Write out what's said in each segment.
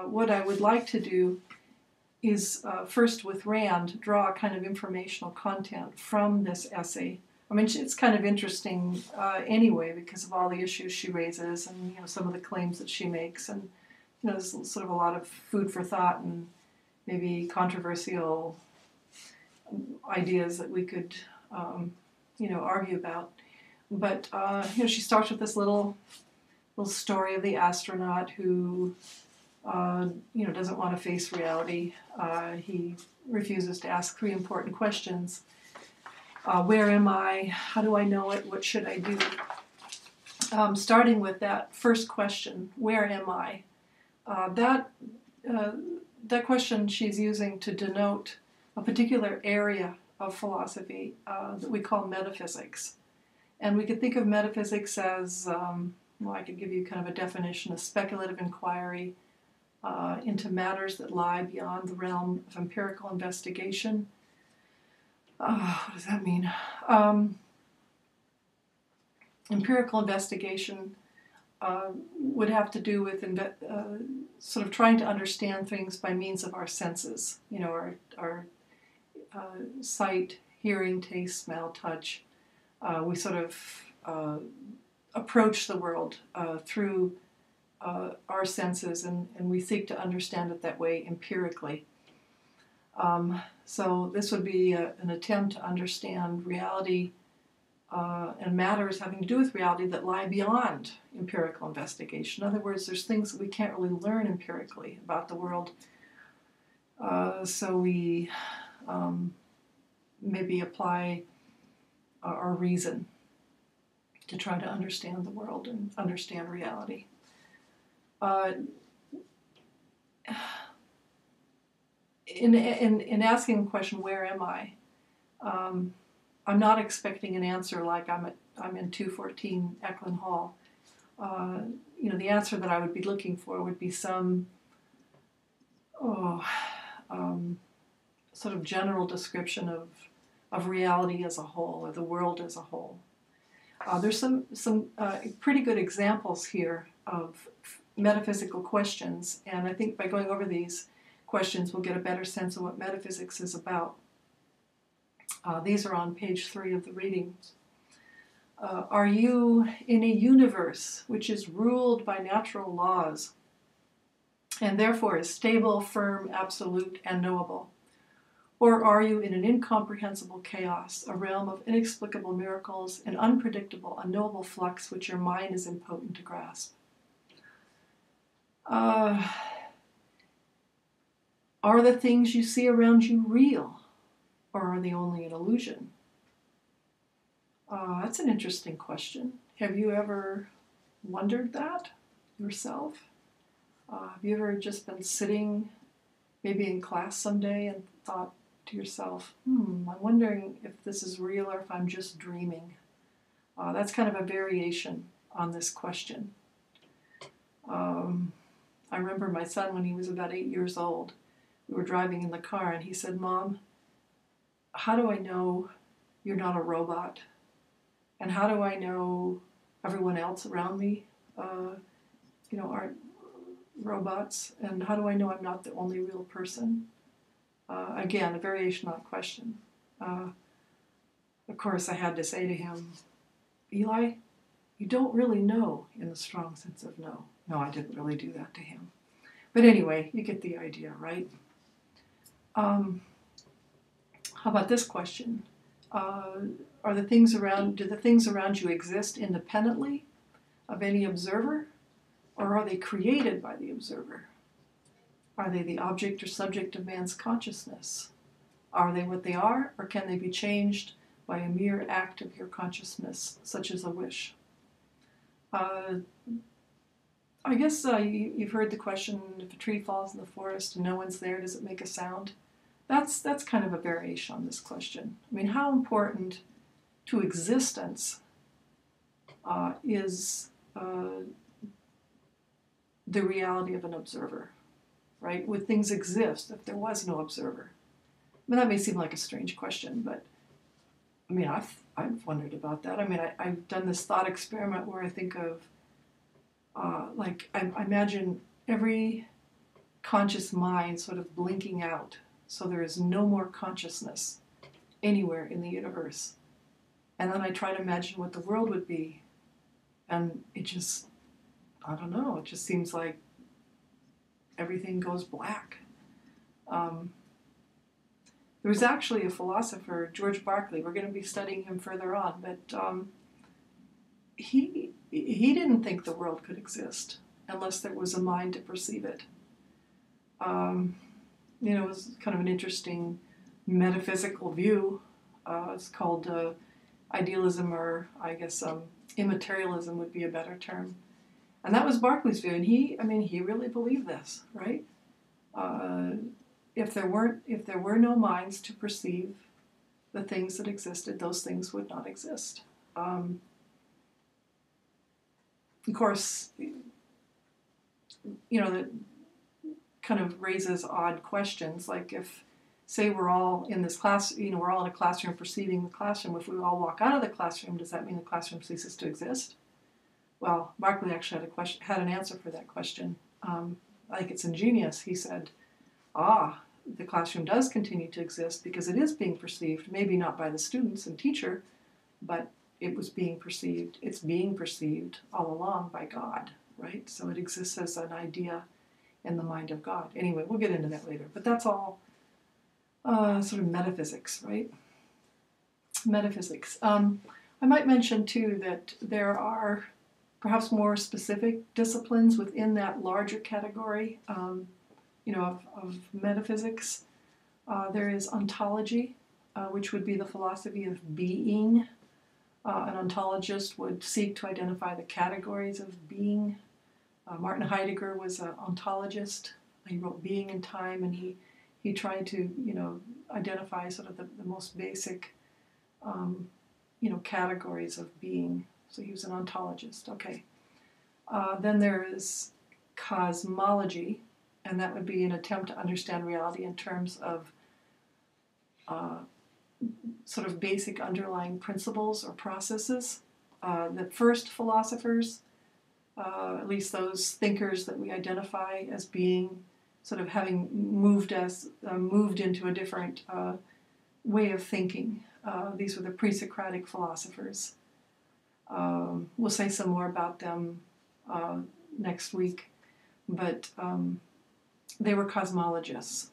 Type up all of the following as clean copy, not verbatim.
what I would like to do is first with Rand draw a kind of informational content from this essay. I mean, it's kind of interesting anyway because of all the issues she raises and some of the claims that she makes, and there's sort of a lot of food for thought and maybe controversial ideas that we could argue about. But she starts with this little story of the astronaut who doesn't want to face reality. He refuses to ask three important questions. Where am I? How do I know it? What should I do? Starting with that first question, where am I? That question she's using to denote a particular area of philosophy that we call metaphysics. And we could think of metaphysics as, I could give you kind of a definition, a speculative inquiry into matters that lie beyond the realm of empirical investigation. What does that mean? Empirical investigation would have to do with sort of trying to understand things by means of our senses, our sight, hearing, taste, smell, touch. We sort of approach the world through our senses, and we seek to understand it that way empirically. So this would be an attempt to understand reality and matters having to do with reality that lie beyond empirical investigation. In other words, there's things that we can't really learn empirically about the world. So we maybe apply our reason to try to understand the world and understand reality. In asking the question, where am I? I'm not expecting an answer like I'm in 214 Eklund Hall. The answer that I would be looking for would be some sort of general description of reality as a whole, or the world as a whole. There's some pretty good examples here of metaphysical questions, and I think by going over these questions we'll get a better sense of what metaphysics is about. These are on page 3 of the readings. Are you in a universe which is ruled by natural laws and therefore is stable, firm, absolute, and knowable? Or are you in an incomprehensible chaos, a realm of inexplicable miracles, an unpredictable, unknowable flux which your mind is impotent to grasp? Are the things you see around you real, or are they only an illusion? That's an interesting question. Have you ever wondered that yourself? Have you ever just been sitting maybe in class someday and thought to yourself, I'm wondering if this is real or if I'm just dreaming? That's kind of a variation on this question. I remember my son when he was about 8 years old. We were driving in the car and he said, Mom, how do I know you're not a robot? And how do I know everyone else around me, aren't robots? And how do I know I'm not the only real person? Again, a variation on the question. Of course, I had to say to him, Eli, you don't really know in the strong sense of no. No, I didn't really do that to him. But anyway, you get the idea, right? How about this question? Do the things around you exist independently of any observer, or are they created by the observer? Are they the object or subject of man's consciousness? Are they what they are, or can they be changed by a mere act of your consciousness, such as a wish? I guess you've heard the question, if a tree falls in the forest and no one's there, does it make a sound? That's kind of a variation on this question. I mean, how important to existence is the reality of an observer, right? Would things exist if there was no observer? I mean, that may seem like a strange question, but I mean, I've wondered about that. I mean, I've done this thought experiment where I think of, I imagine every conscious mind sort of blinking out, so there is no more consciousness anywhere in the universe. And then I try to imagine what the world would be, and it just, I don't know, it just seems like everything goes black. There was actually a philosopher, George Berkeley, we're going to be studying him further on, but he didn't think the world could exist unless there was a mind to perceive it. It was kind of an interesting metaphysical view. It's called idealism, or I guess immaterialism would be a better term. And that was Berkeley's view, and he really believed this, right? If there were no minds to perceive the things that existed, those things would not exist. Of course, that kind of raises odd questions, like if, say, we're all in this class, we're all in a classroom perceiving the classroom. If we all walk out of the classroom, does that mean the classroom ceases to exist? Well, Berkeley actually had an answer for that question. I think it's ingenious. He said, the classroom does continue to exist because it is being perceived, maybe not by the students and teacher, but it was being perceived. It's being perceived all along by God, right? So it exists as an idea in the mind of God. Anyway, we'll get into that later. But that's all sort of metaphysics, right? Metaphysics. I might mention, too, that there are perhaps more specific disciplines within that larger category, of metaphysics. There is ontology, which would be the philosophy of being. An ontologist would seek to identify the categories of being. Martin Heidegger was an ontologist. He wrote Being and Time, and he tried to, identify sort of the most basic, categories of being. So he was an ontologist. Okay. Then there is cosmology, and that would be an attempt to understand reality in terms of sort of basic underlying principles or processes. The first philosophers, at least those thinkers that we identify as being sort of having moved into a different way of thinking. These were the pre-Socratic philosophers. We'll say some more about them next week, but they were cosmologists.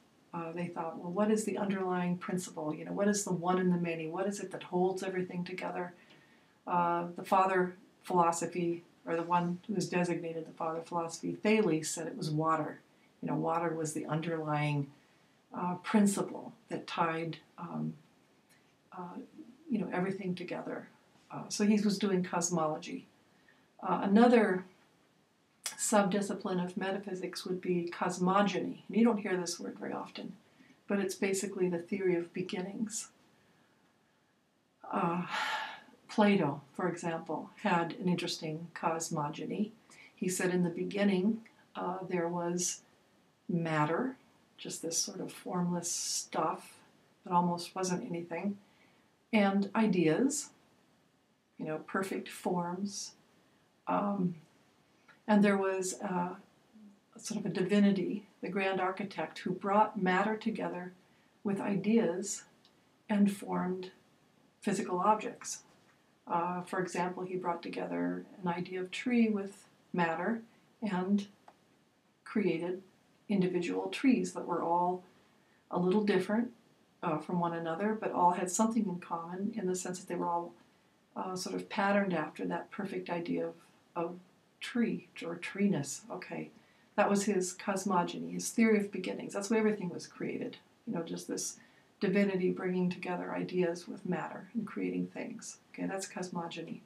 They thought, well, what is the underlying principle? What is the one in the many? What is it that holds everything together? The father philosophy, or the one who was designated the father philosophy, Thales, said it was water. Water was the underlying principle that tied, everything together. So he was doing cosmology. Another subdiscipline of metaphysics would be cosmogony. And you don't hear this word very often, but it's basically the theory of beginnings. Plato, for example, had an interesting cosmogony. He said in the beginning there was matter, just this sort of formless stuff that almost wasn't anything, and ideas, perfect forms. And there was sort of a divinity, the grand architect, who brought matter together with ideas and formed physical objects. For example, he brought together an idea of tree with matter and created individual trees that were all a little different from one another, but all had something in common in the sense that they were all sort of patterned after that perfect idea of tree or treeness. Okay, that was his cosmogony, his theory of beginnings. That's why everything was created. Just this divinity bringing together ideas with matter and creating things. Okay, that's cosmogony.